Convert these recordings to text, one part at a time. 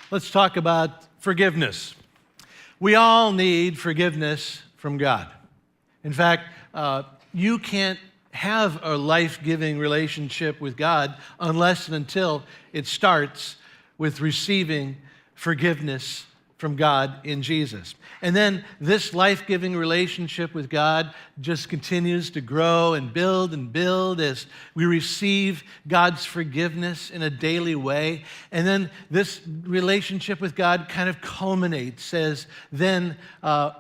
Let's talk about forgiveness. We all need forgiveness from God. In fact, you can't have a life-giving relationship with God unless and until it starts with receiving forgiveness from God in Jesus. And then this life-giving relationship with God just continues to grow and build as we receive God's forgiveness in a daily way. And then this relationship with God kind of culminates as then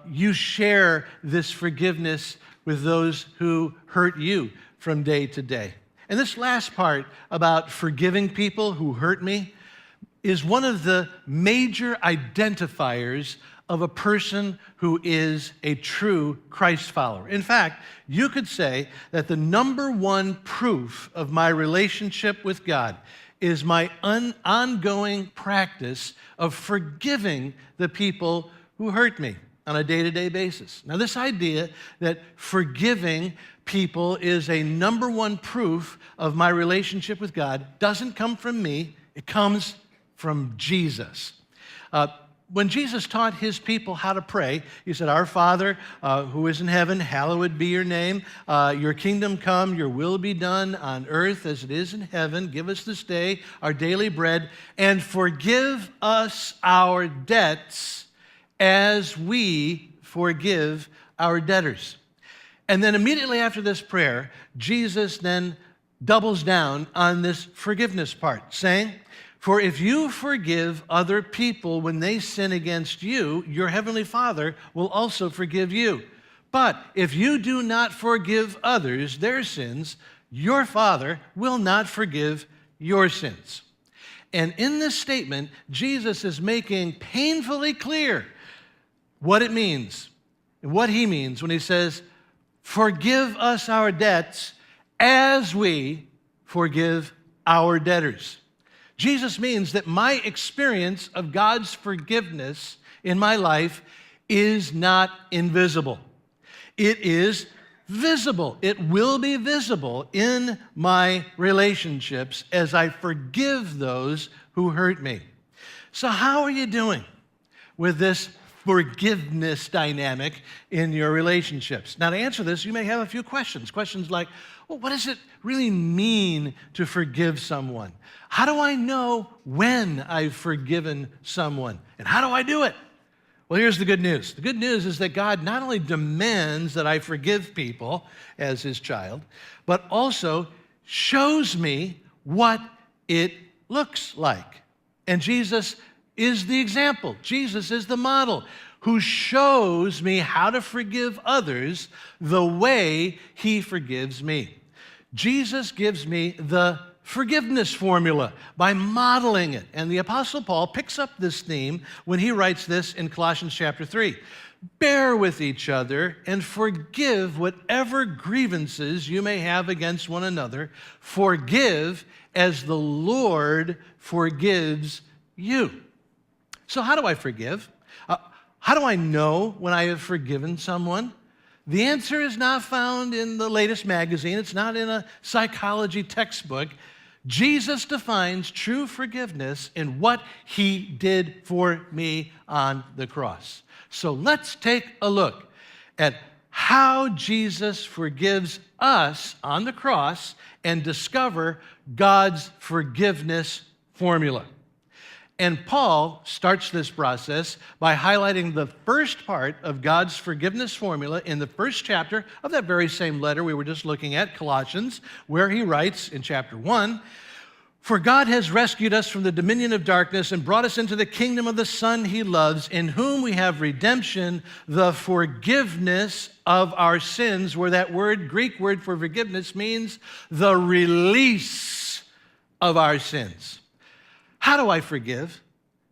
you share this forgiveness with those who hurt you from day to day. And this last part about forgiving people who hurt me is one of the major identifiers of a person who is a true Christ follower. In fact, you could say that the number one proof of my relationship with God is my ongoing practice of forgiving the people who hurt me on a day-to-day basis. Now, this idea that forgiving people is a number one proof of my relationship with God doesn't come from me. It comes from Jesus. When Jesus taught his people how to pray, he said, "Our Father who is in heaven, hallowed be your name. Your kingdom come, your will be done on earth as it is in heaven. Give us this day our daily bread, and forgive us our debts as we forgive our debtors." And then immediately after this prayer, Jesus then doubles down on this forgiveness part, saying, "For if you forgive other people when they sin against you, your heavenly Father will also forgive you. But if you do not forgive others their sins, your Father will not forgive your sins." And in this statement, Jesus is making painfully clear what it means, what he means when he says, "Forgive us our debts as we forgive our debtors." Jesus means that my experience of God's forgiveness in my life is not invisible. It is visible. It will be visible in my relationships as I forgive those who hurt me. So how are you doing with this forgiveness dynamic in your relationships? Now, to answer this, you may have a few questions. Questions like, well, what does it really mean to forgive someone? How do I know when I've forgiven someone? And how do I do it? Well, here's the good news. The good news is that God not only demands that I forgive people as his child, but also shows me what it looks like. And Jesus is the example. Jesus is the model who shows me how to forgive others the way he forgives me. Jesus gives me the forgiveness formula by modeling it. And the Apostle Paul picks up this theme when he writes this in Colossians chapter 3. "Bear with each other and forgive whatever grievances you may have against one another. Forgive as the Lord forgives you." So how do I forgive? How do I know when I have forgiven someone? The answer is not found in the latest magazine. It's not in a psychology textbook. Jesus defines true forgiveness in what he did for me on the cross. So let's take a look at how Jesus forgives us on the cross and discover God's forgiveness formula. And Paul starts this process by highlighting the first part of God's forgiveness formula in the first chapter of that very same letter we were just looking at, Colossians, where he writes in chapter 1, "For God has rescued us from the dominion of darkness and brought us into the kingdom of the Son he loves, in whom we have redemption, the forgiveness of our sins," where that word, Greek word for forgiveness, means the release of our sins. How do I forgive?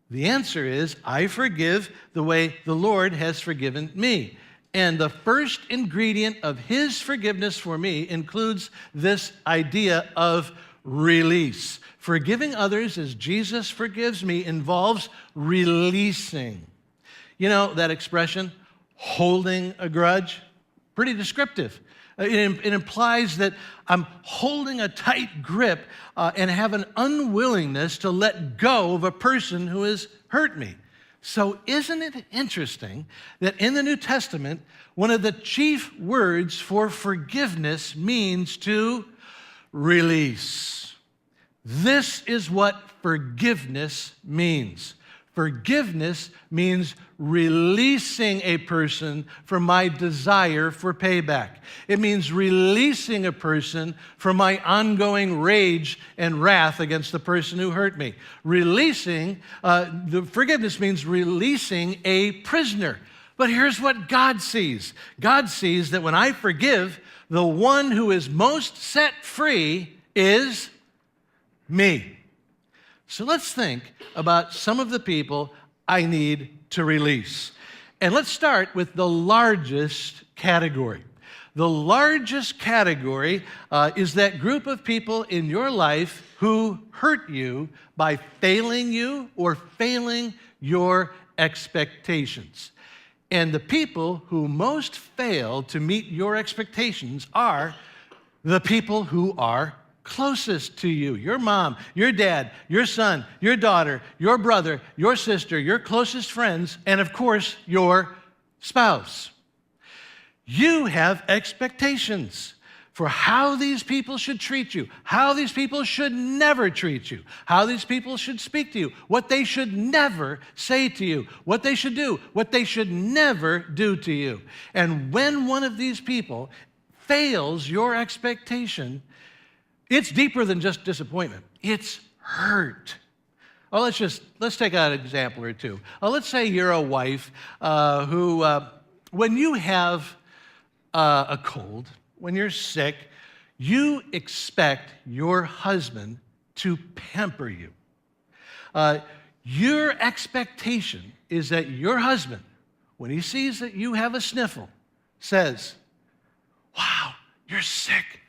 The answer is, I forgive the way the Lord has forgiven me. And the first ingredient of his forgiveness for me includes this idea of release. Forgiving others as Jesus forgives me involves releasing. You know that expression, holding a grudge? Pretty descriptive. It implies that I'm holding a tight grip and have an unwillingness to let go of a person who has hurt hurt me. So isn't it interesting that in the New Testament, one of the chief words for forgiveness means to release? This is what forgiveness means. Forgiveness means releasing a person from my desire for payback. It means releasing a person from my ongoing rage and wrath against the person who hurt me. The forgiveness means releasing a prisoner. But here's what God sees. God sees that when I forgive, the one who is most set free is me. So let's think about some of the people I need to release. And let's start with the largest category. The largest category is that group of people in your life who hurt you by failing you or failing your expectations. And the people who most fail to meet your expectations are the people who are closest to you. Your mom, your dad, your son, your daughter, your brother, your sister, your closest friends, and of course, your spouse. You have expectations for how these people should treat you, how these people should never treat you, how these people should speak to you, what they should never say to you, what they should do, what they should never do to you. And when one of these people fails your expectation, it's deeper than just disappointment. It's hurt. Oh, let's take an example or two. Let's say you're a wife who, when you have a cold, when you're sick, you expect your husband to pamper you. Your expectation is that your husband, when he sees that you have a sniffle, says, "Wow, you're sick.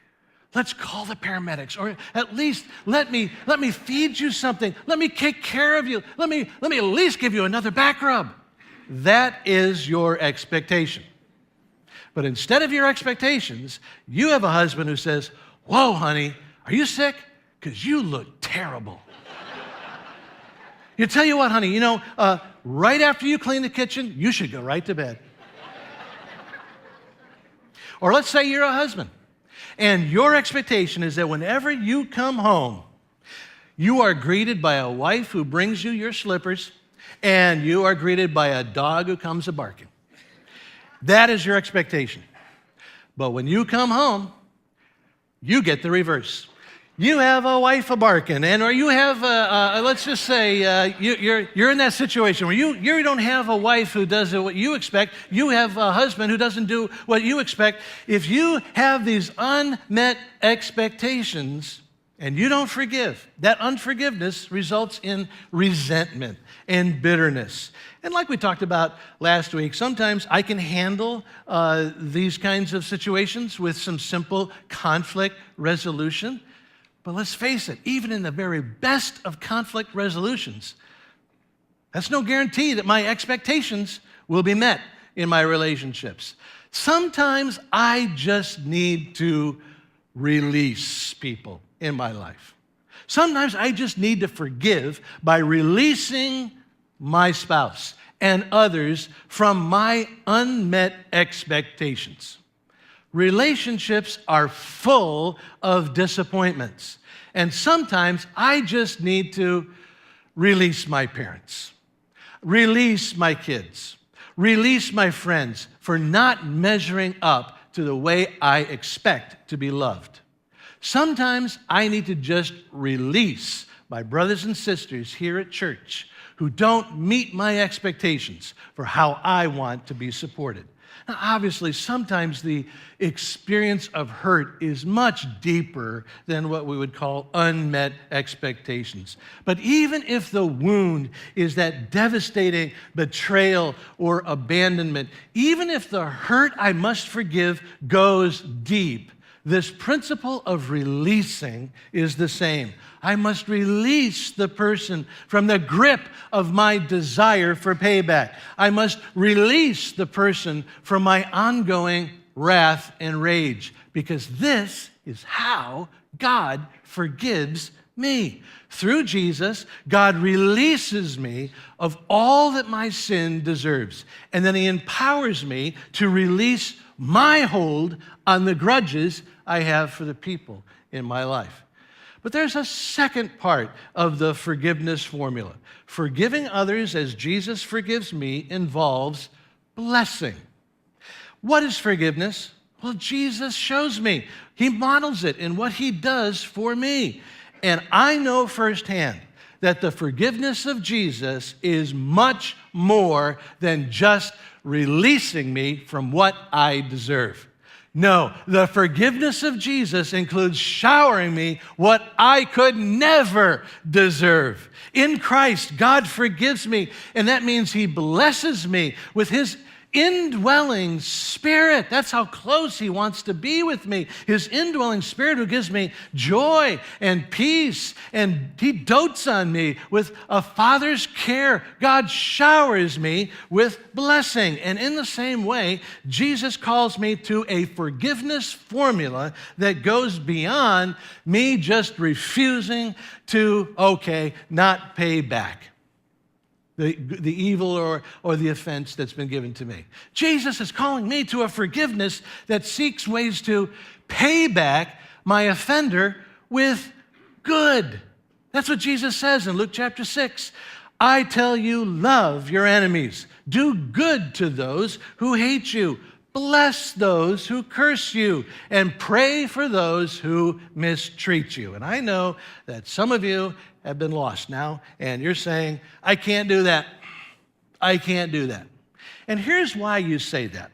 Let's call the paramedics, or at least let me feed you something. Let me take care of you. Let me at least give you another back rub." That is your expectation. But instead of your expectations, you have a husband who says, "Whoa, honey, are you sick? Because you look terrible." You tell you what, honey, right after you clean the kitchen, you should go right to bed. Or let's say you're a husband, and your expectation is that whenever you come home, you are greeted by a wife who brings you your slippers, and you are greeted by a dog who comes a-barking. That is your expectation. But when you come home, you get the reverse. You have a wife a-barking, or you have, let's just say, you're in that situation where you don't have a wife who does what you expect. You have a husband who doesn't do what you expect. If you have these unmet expectations and you don't forgive, that unforgiveness results in resentment and bitterness. And like we talked about last week, sometimes I can handle these kinds of situations with some simple conflict resolution. But let's face it, even in the very best of conflict resolutions, that's no guarantee that my expectations will be met in my relationships. Sometimes I just need to release people in my life. Sometimes I just need to forgive by releasing my spouse and others from my unmet expectations. Relationships are full of disappointments. And sometimes I just need to release my parents, release my kids, release my friends for not measuring up to the way I expect to be loved. Sometimes I need to just release my brothers and sisters here at church who don't meet my expectations for how I want to be supported. Now, obviously, sometimes the experience of hurt is much deeper than what we would call unmet expectations. But even if the wound is that devastating betrayal or abandonment, even if the hurt I must forgive goes deep, this principle of releasing is the same. I must release the person from the grip of my desire for payback. I must release the person from my ongoing wrath and rage, because this is how God forgives me. Through Jesus, God releases me of all that my sin deserves. And then he empowers me to release my hold on the grudges I have for the people in my life. But there's a second part of the forgiveness formula. Forgiving others as Jesus forgives me involves blessing. What is forgiveness? Well, Jesus shows me. He models it in what he does for me. And I know firsthand that the forgiveness of Jesus is much more than just releasing me from what I deserve. No, the forgiveness of Jesus includes showering me what I could never deserve. In Christ, God forgives me, and that means he blesses me with his indwelling spirit. That's how close he wants to be with me. His indwelling spirit who gives me joy and peace, and he dotes on me with a father's care. God showers me with blessing. And in the same way, Jesus calls me to a forgiveness formula that goes beyond me just refusing to, not pay back the evil or the offense that's been given to me. Jesus is calling me to a forgiveness that seeks ways to pay back my offender with good. That's what Jesus says in Luke chapter 6. I tell you, love your enemies. Do good to those who hate you. Bless those who curse you, and pray for those who mistreat you. And I know that some of you have been lost now, and you're saying, I can't do that. I can't do that. And here's why you say that.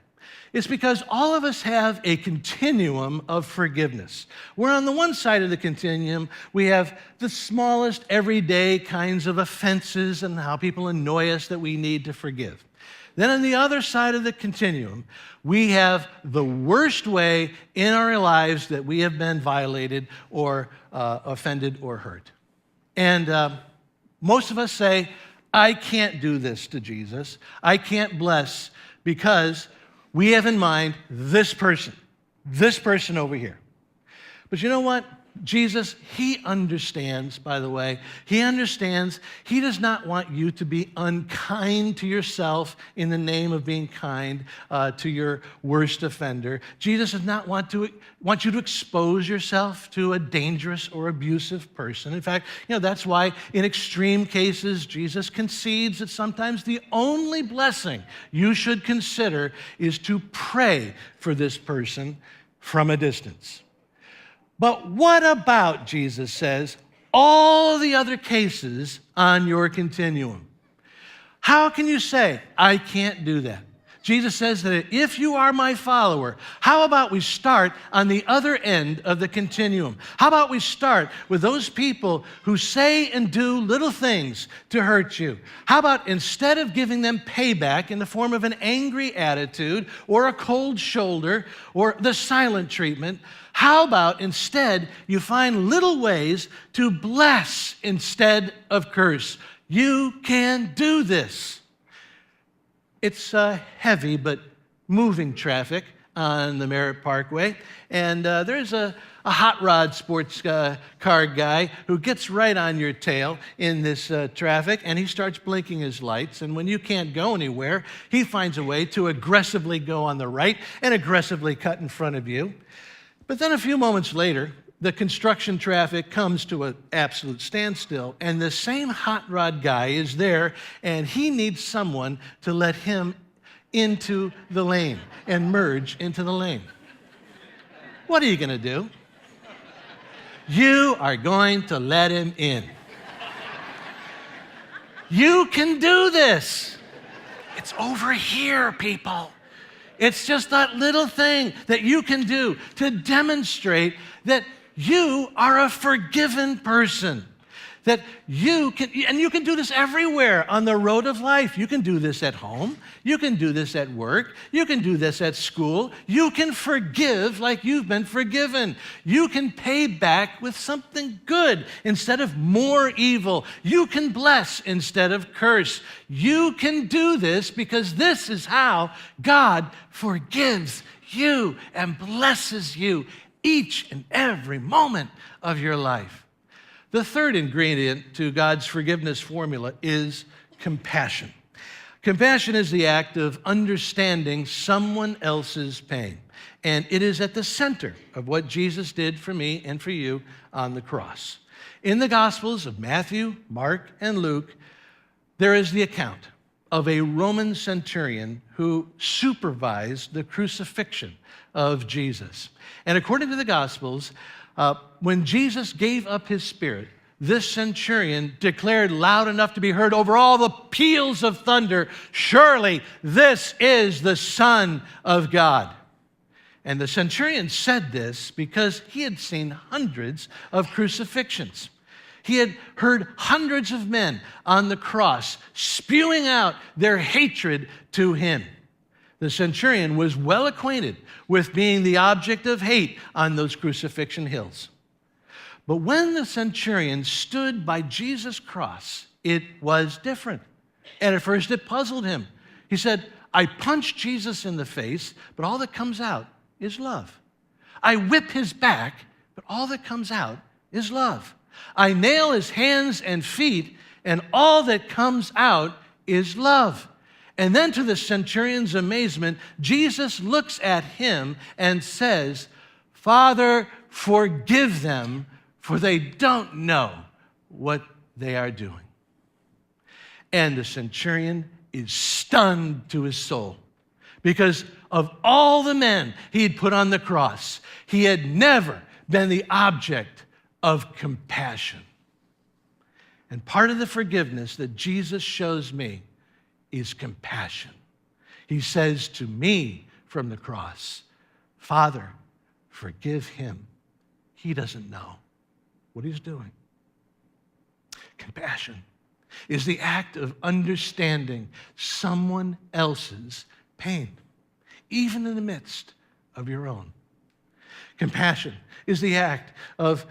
It's because all of us have a continuum of forgiveness. Where on the one side of the continuum, we have the smallest everyday kinds of offenses and how people annoy us that we need to forgive. Then on the other side of the continuum, we have the worst way in our lives that we have been violated or offended or hurt. And most of us say, I can't do this to Jesus. I can't bless because we have in mind this person over here. But you know what? Jesus, he understands, by the way. He understands he does not want you to be unkind to yourself in the name of being kind to your worst offender. Jesus does not want you to expose yourself to a dangerous or abusive person. In fact, that's why in extreme cases, Jesus concedes that sometimes the only blessing you should consider is to pray for this person from a distance. But what about, Jesus says, all the other cases on your continuum? How can you say, I can't do that? Jesus says that if you are my follower, how about we start on the other end of the continuum? How about we start with those people who say and do little things to hurt you? How about instead of giving them payback in the form of an angry attitude or a cold shoulder or the silent treatment, how about instead you find little ways to bless instead of curse? You can do this. It's heavy but moving traffic on the Merritt Parkway, and there's a hot rod sports car guy who gets right on your tail in this traffic, and he starts blinking his lights, and when you can't go anywhere, he finds a way to aggressively go on the right and aggressively cut in front of you. But then a few moments later, the construction traffic comes to an absolute standstill, and the same hot rod guy is there, and he needs someone to let him into the lane and merge into the lane. What are you going to do? You are going to let him in. You can do this. It's over here, people. It's just that little thing that you can do to demonstrate that you are a forgiven person. That you can do this everywhere on the road of life. You can do this at home. You can do this at work. You can do this at school. You can forgive like you've been forgiven. You can pay back with something good instead of more evil. You can bless instead of curse. You can do this because this is how God forgives you and blesses you each and every moment of your life. The third ingredient to God's forgiveness formula is compassion. Compassion is the act of understanding someone else's pain, and it is at the center of what Jesus did for me and for you on the cross. In the Gospels of Matthew, Mark, and Luke, there is the account of a Roman centurion who supervised the crucifixion of Jesus. And according to the Gospels, when Jesus gave up his spirit, this centurion declared loud enough to be heard over all the peals of thunder, "Surely this is the Son of God." And the centurion said this because he had seen hundreds of crucifixions. He had heard hundreds of men on the cross spewing out their hatred to him. The centurion was well acquainted with being the object of hate on those crucifixion hills. But when the centurion stood by Jesus' cross, it was different. And at first it puzzled him. He said, "I punch Jesus in the face, but all that comes out is love. I whip his back, but all that comes out is love. I nail his hands and feet, and all that comes out is love." And then to the centurion's amazement, Jesus looks at him and says, "Father, forgive them, for they don't know what they are doing." And the centurion is stunned to his soul, because of all the men he'd put on the cross, he had never been the object of compassion. And part of the forgiveness that Jesus shows me is compassion. He says to me from the cross, "Father, forgive him. He doesn't know what he's doing." Compassion is the act of understanding someone else's pain, even in the midst of your own. Compassion is the act of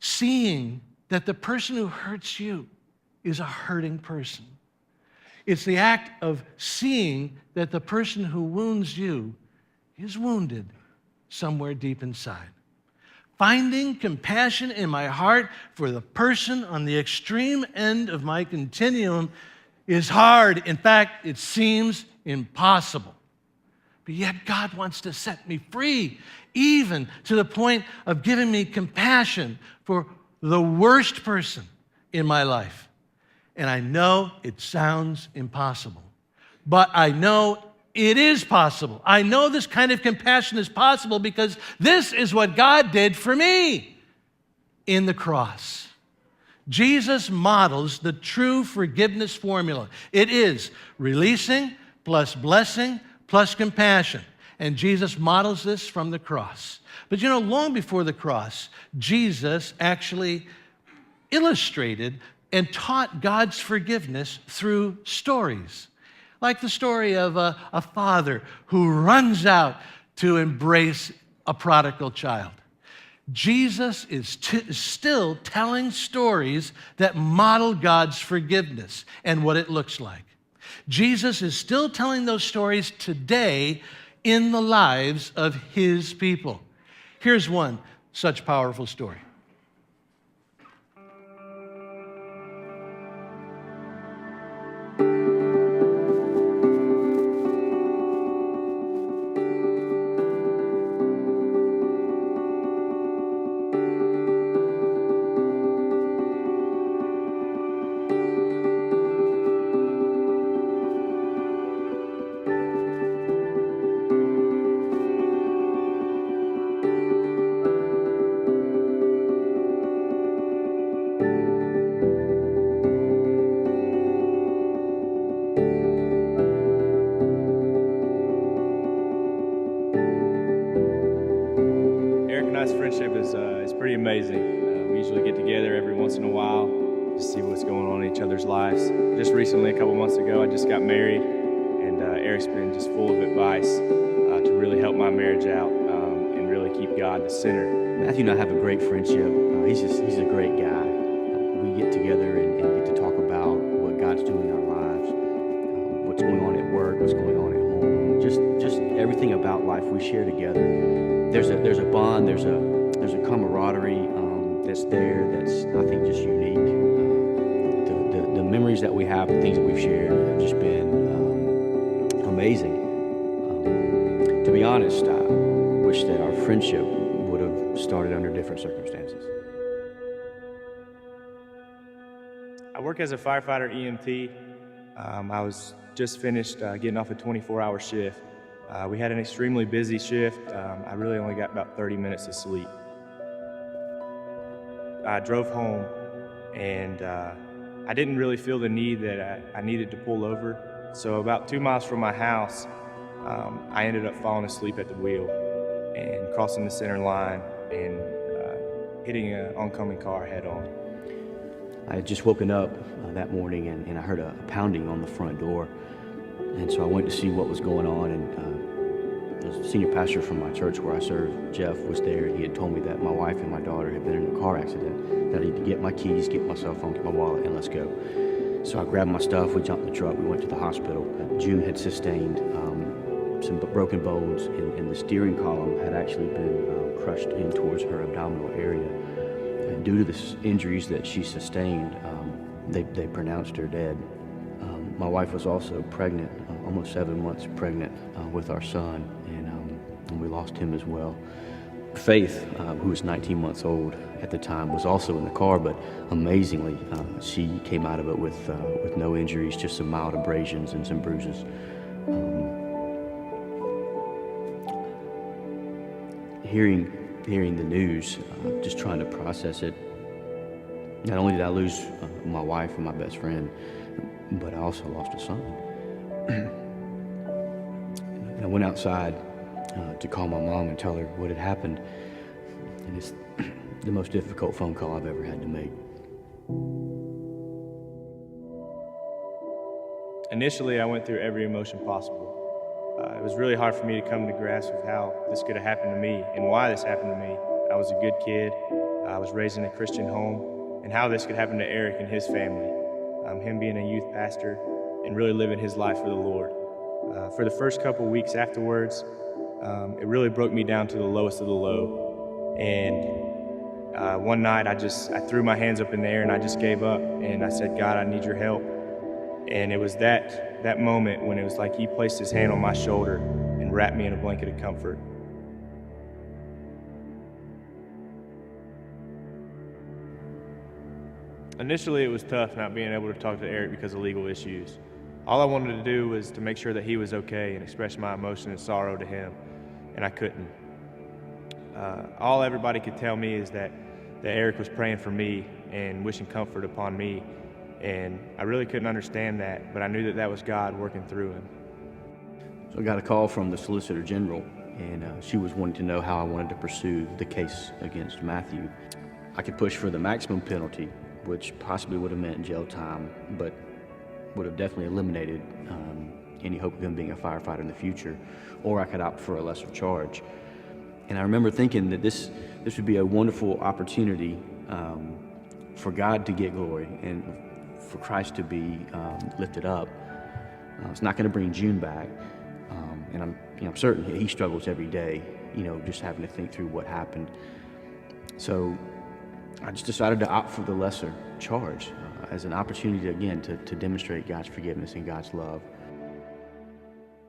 seeing that the person who hurts you is a hurting person. It's the act of seeing that the person who wounds you is wounded somewhere deep inside. Finding compassion in my heart for the person on the extreme end of my continuum is hard. In fact, it seems impossible. But yet God wants to set me free, even to the point of giving me compassion for the worst person in my life. And I know it sounds impossible, but I know it is possible. I know this kind of compassion is possible because this is what God did for me in the cross. Jesus models the true forgiveness formula. It is releasing plus blessing plus compassion. And Jesus models this from the cross. But you know, long before the cross, Jesus actually illustrated and taught God's forgiveness through stories. Like the story of a father who runs out to embrace a prodigal child. Jesus is still telling stories that model God's forgiveness and what it looks like. Jesus is still telling those stories today in the lives of his people. Here's one such powerful story. Friendship is pretty amazing. We usually get together every once in a while to see what's going on in each other's lives. Just recently, a couple months ago, I just got married, and Eric's been just full of advice to really help my marriage out and really keep God the center. Matthew and I have a great friendship. He's a great guy. We get together and get to talk about what God's doing in our lives, what's going on at work, what's going on at home, just everything about life we share together. There's a bond, there's a camaraderie that's there that's, I think, just unique. The memories that we have, the things that we've shared have just been amazing. To be honest, I wish that our friendship would have started under different circumstances. I work as a firefighter EMT. I was just finished getting off a 24-hour shift. We had an extremely busy shift. I really only got about 30 minutes of sleep. I drove home, and I didn't really feel the need that I needed to pull over. So about 2 miles from my house, I ended up falling asleep at the wheel and crossing the center line and hitting an oncoming car head on. I had just woken up that morning and I heard a pounding on the front door. And so I went to see what was going on, and the senior pastor from my church where I serve, Jeff, was there. He had told me that my wife and my daughter had been in a car accident, that I need to get my keys, get my cell phone, get my wallet, and let's go. So I grabbed my stuff, we jumped in the truck, we went to the hospital. June had sustained some broken bones, and the steering column had actually been crushed in towards her abdominal area. And due to the injuries that she sustained, they pronounced her dead. My wife was also pregnant, almost 7 months pregnant with our son, and we lost him as well. Faith, who was 19 months old at the time, was also in the car, but amazingly, she came out of it with no injuries, just some mild abrasions and some bruises. Hearing the news, just trying to process it. Not only did I lose my wife and my best friend, but I also lost a son. And I went outside to call my mom and tell her what had happened. And it's the most difficult phone call I've ever had to make. Initially, I went through every emotion possible. It was really hard for me to come to grasp with how this could have happened to me and why this happened to me. I was a good kid. I was raised in a Christian home, and how this could happen to Eric and his family. Him being a youth pastor and really living his life for the Lord. For the first couple weeks afterwards, it really broke me down to the lowest of the low. And one night I threw my hands up in the air and I just gave up. And I said, God, I need your help. And it was that moment when it was like he placed his hand on my shoulder and wrapped me in a blanket of comfort. Initially, it was tough not being able to talk to Eric because of legal issues. All I wanted to do was to make sure that he was okay and express my emotion and sorrow to him, and I couldn't. All everybody could tell me is that Eric was praying for me and wishing comfort upon me, and I really couldn't understand that, but I knew that was God working through him. So I got a call from the Solicitor General, and she was wanting to know how I wanted to pursue the case against Matthew. I could push for the maximum penalty, which possibly would have meant jail time, but would have definitely eliminated any hope of him being a firefighter in the future, or I could opt for a lesser charge. And I remember thinking that this would be a wonderful opportunity for God to get glory and for Christ to be lifted up. It's not going to bring June back, and I'm certain he struggles every day, just having to think through what happened. So I just decided to opt for the lesser charge as an opportunity, again, to demonstrate God's forgiveness and God's love.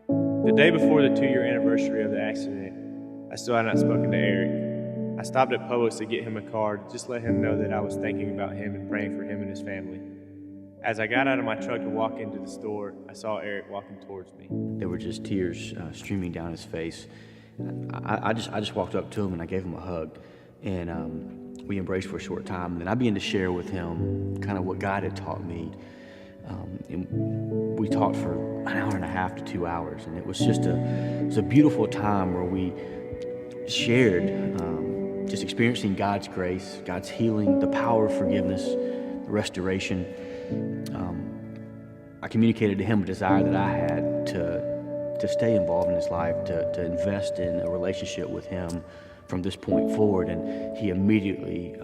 The day before the 2-year anniversary of the accident, I still had not spoken to Eric. I stopped at Publix to get him a card, just let him know that I was thinking about him and praying for him and his family. As I got out of my truck to walk into the store, I saw Eric walking towards me. There were just tears streaming down his face. I just walked up to him and I gave him a hug, and we embraced for a short time. And then I began to share with him kind of what God had taught me. And we talked for an hour and a half to 2 hours, and it was just a beautiful time where we shared just experiencing God's grace, God's healing, the power of forgiveness, the restoration. I communicated to him a desire that I had to stay involved in his life, to invest in a relationship with him from this point forward, and he immediately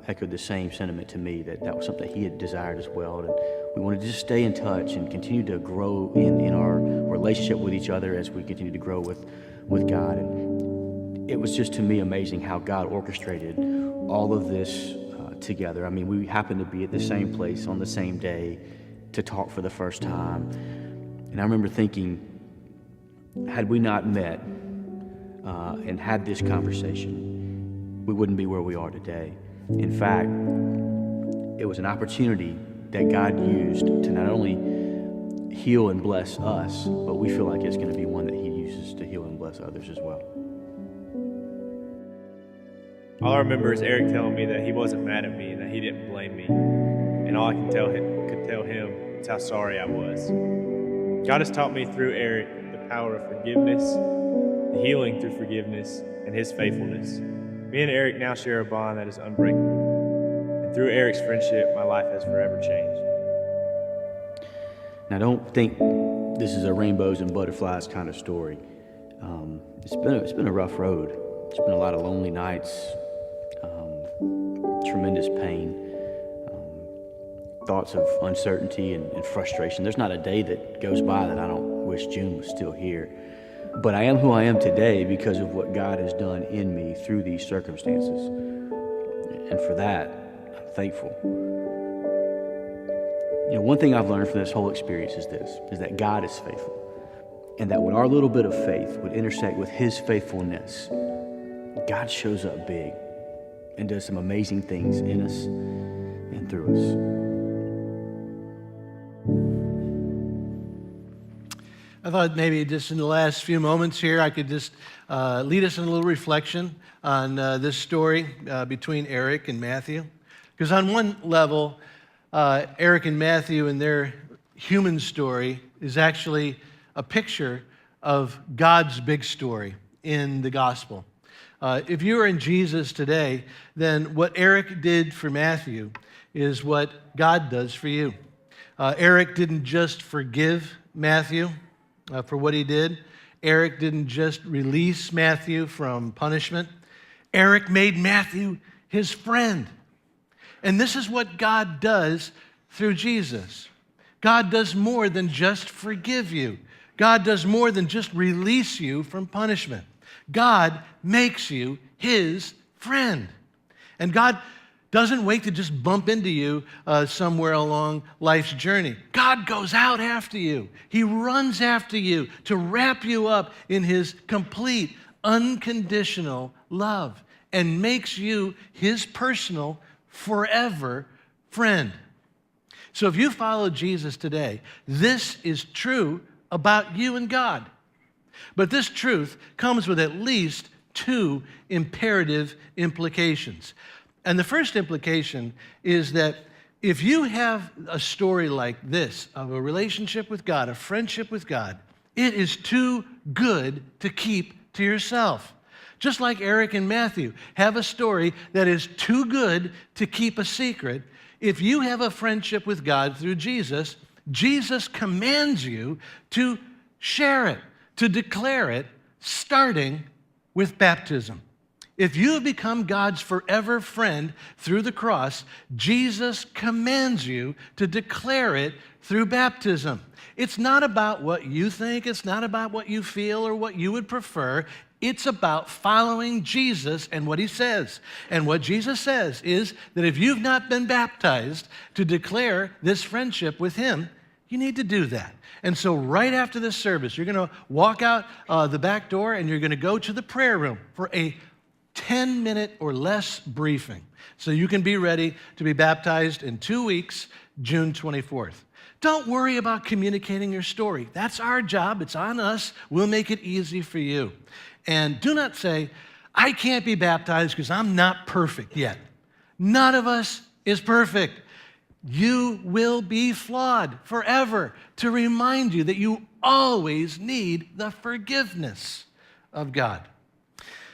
echoed the same sentiment to me, that was something he had desired as well. And we wanted to just stay in touch and continue to grow in our relationship with each other as we continue to grow with God. And it was just, to me, amazing how God orchestrated all of this together. I mean, we happened to be at the same place on the same day to talk for the first time. And I remember thinking, had we not met and had this conversation, we wouldn't be where we are today. In fact, it was an opportunity that God used to not only heal and bless us, but we feel like it's going to be one that He uses to heal and bless others as well. All I remember is Eric telling me that he wasn't mad at me and that he didn't blame me. And all I could tell him is how sorry I was. God has taught me through Eric the power of forgiveness, the healing through forgiveness, and His faithfulness. Me and Eric now share a bond that is unbreakable. And through Eric's friendship, my life has forever changed. Now, don't think this is a rainbows and butterflies kind of story. It's been a rough road. It's been a lot of lonely nights, tremendous pain, thoughts of uncertainty and frustration. There's not a day that goes by that I don't wish June was still here. But I am who I am today because of what God has done in me through these circumstances. And for that, I'm thankful. You know, one thing I've learned from this whole experience is that God is faithful. And that when our little bit of faith would intersect with His faithfulness, God shows up big and does some amazing things in us and through us. I thought maybe just in the last few moments here, I could just lead us in a little reflection on this story between Eric and Matthew. Because on one level, Eric and Matthew and their human story is actually a picture of God's big story in the gospel. If you are in Jesus today, then what Eric did for Matthew is what God does for you. Eric didn't just forgive Matthew for what he did. Eric didn't just release Matthew from punishment. Eric made Matthew his friend. And this is what God does through Jesus. God does more than just forgive you. God does more than just release you from punishment. God makes you His friend. And God doesn't wait to just bump into you somewhere along life's journey. God goes out after you. He runs after you to wrap you up in His complete, unconditional love and makes you His personal, forever friend. So if you follow Jesus today, this is true about you and God. But this truth comes with at least two imperative implications. And the first implication is that if you have a story like this of a relationship with God, a friendship with God, it is too good to keep to yourself. Just like Eric and Matthew have a story that is too good to keep a secret, if you have a friendship with God through Jesus, Jesus commands you to share it, to declare it, starting with baptism. If you have become God's forever friend through the cross, Jesus commands you to declare it through baptism. It's not about what you think, it's not about what you feel or what you would prefer. It's about following Jesus and what He says. And what Jesus says is that if you've not been baptized to declare this friendship with Him, you need to do that. And so right after this service, you're going to walk out the back door and you're going to go to the prayer room for a 10-minute or less briefing so you can be ready to be baptized in 2 weeks, June 24th. Don't worry about communicating your story. That's our job. It's on us. We'll make it easy for you. And do not say, I can't be baptized because I'm not perfect yet. None of us is perfect. You will be flawed forever to remind you that you always need the forgiveness of God.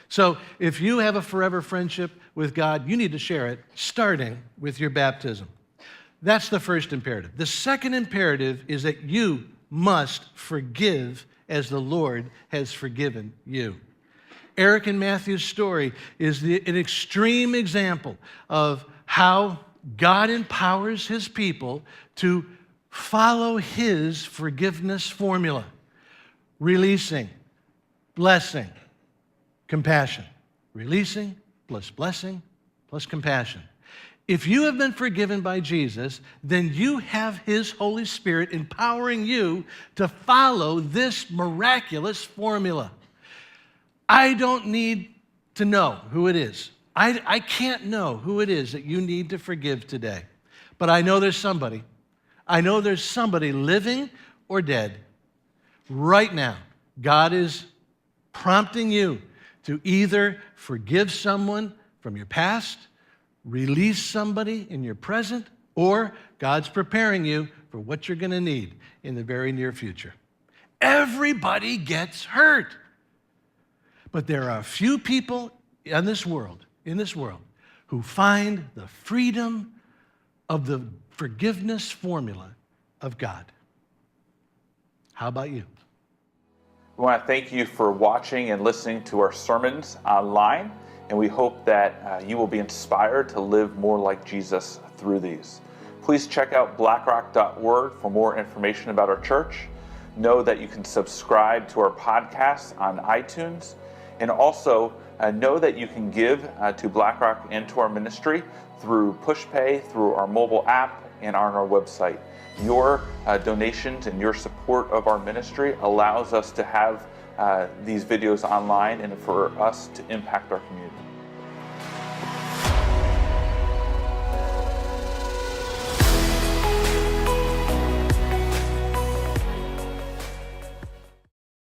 So if you have a forever friendship with God, you need to share it, starting with your baptism. That's the first imperative. The second imperative is that you must forgive as the Lord has forgiven you. Eric and Matthew's story is an extreme example of how God empowers His people to follow His forgiveness formula: releasing, blessing, compassion. Releasing plus blessing plus compassion. If you have been forgiven by Jesus, then you have his Holy Spirit empowering you to follow this miraculous formula. I don't need to know who it is. I can't know who it is that you need to forgive today. But I know there's somebody. I know there's somebody living or dead right now. God is prompting you to either forgive someone from your past, release somebody in your present, or God's preparing you for what you're going to need in the very near future. Everybody gets hurt. But there are a few people in this world, who find the freedom of the forgiveness formula of God. How about you? We want to thank you for watching and listening to our sermons online, and we hope that you will be inspired to live more like Jesus through these. Please check out blackrock.org for more information about our church. Know that you can subscribe to our podcast on iTunes, and also know that you can give to BlackRock and to our ministry through PushPay, through our mobile app, and on our website. Your donations and your support of our ministry allows us to have these videos online and for us to impact our community.